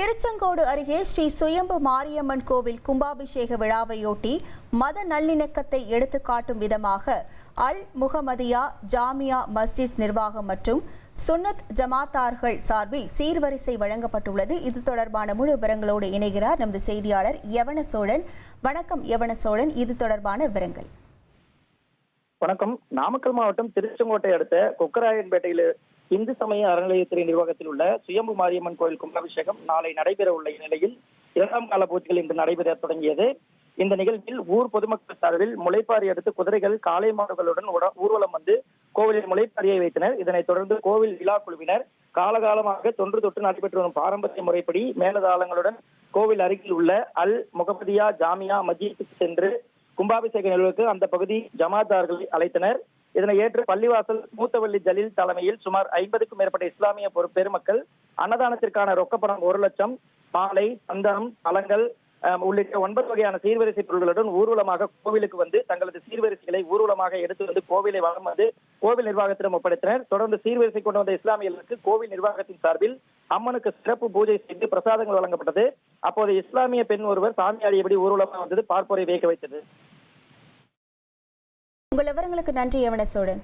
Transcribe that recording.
திருச்செங்கோடு அருகே ஸ்ரீ சுயம்பு மாரியம்மன் கோவில் கும்பாபிஷேக விழாவையொட்டி மத நல்லிணக்கத்தை எடுத்துக்காட்டும் விதமாக அல் முகமதியா ஜாமியா மஸ்ஜித் நிர்வாகம் மற்றும் சுன்னத் ஜமாத்தார்கள் சார்பில் சீர்வரிசை வழங்கப்பட்டுள்ளது. இது தொடர்பான முழு விவரங்களோடு இணைகிறார் நமது செய்தியாளர் யவன சோழன். வணக்கம் யவன சோழன், இது தொடர்பான விவரங்கள். வணக்கம். நாமக்கல் மாவட்டம் திருச்செங்கோட்டை அடுத்த கொக்கராயன்பேட்டையில் இந்து சமய அறநிலையத்துறை நிர்வாகத்தில் உள்ள சுயம்பு மாரியம்மன் கோயில் கும்பாபிஷேகம் நாளை நடைபெற உள்ள நிலையில் இரண்டாம் கால பூஜைகள் இன்று நடைபெற தொடங்கியது. இந்த நிகழ்வில் ஊர் பொதுமக்கள் சார்பில் முளைப்பாரி அடுத்து குதிரைகள் காளை மாடுகளுடன் ஊர்வலம் வந்து கோவிலில் முளைப்பாரியை வைத்தனர். இதனைத் தொடர்ந்து கோவில் விழா குழுவினர் காலகாலமாக தொன்று தொட்டு நடைபெற்று வரும் பாரம்பரிய முறைப்படி மேலதாளங்களுடன் கோவில் அருகில் உள்ள அல் முகமதியா ஜாமியா மஸ்ஜித்துக்கு சென்று கும்பாபிஷேக நிகழ்வுக்கு அந்த பகுதி ஜமாத்தார்களை அழைத்தனர். இதனை ஏற்று பள்ளிவாசல் மூத்தவள்ளி ஜலீல் தலைமையில் சுமார் 50க்கும் மேற்பட்ட இஸ்லாமிய பெருமக்கள் அன்னதானத்திற்கான ரொக்கப்பணம் 1 லட்சம், மாலை, சந்தனம், பழங்கள் உள்ளிட்ட 9 வகையான சீர்வரிசை பொருட்களுடன் ஊர்வலமாக கோவிலுக்கு வந்து தங்களது சீர்வரிசைகளை ஊர்வலமாக எடுத்து வந்து கோவிலை வலம் வந்து கோவில் நிர்வாகத்திடம் ஒப்படைத்தனர். தொடர்ந்து சீர்வரிசை கொண்டு வந்த இஸ்லாமியர்களுக்கு கோவில் நிர்வாகத்தின் சார்பில் அம்மனுக்கு சிறப்பு பூஜை செய்து பிரசாதங்கள் வழங்கப்பட்டது. அப்போது இஸ்லாமிய பெண் ஒருவர் சாமியாடியபடி ஊர்வலமாக வந்தது பார்ப்போரை வியக்க வைத்தது. உங்கள் விவரங்களுக்கு நன்றி யவன சோழன்.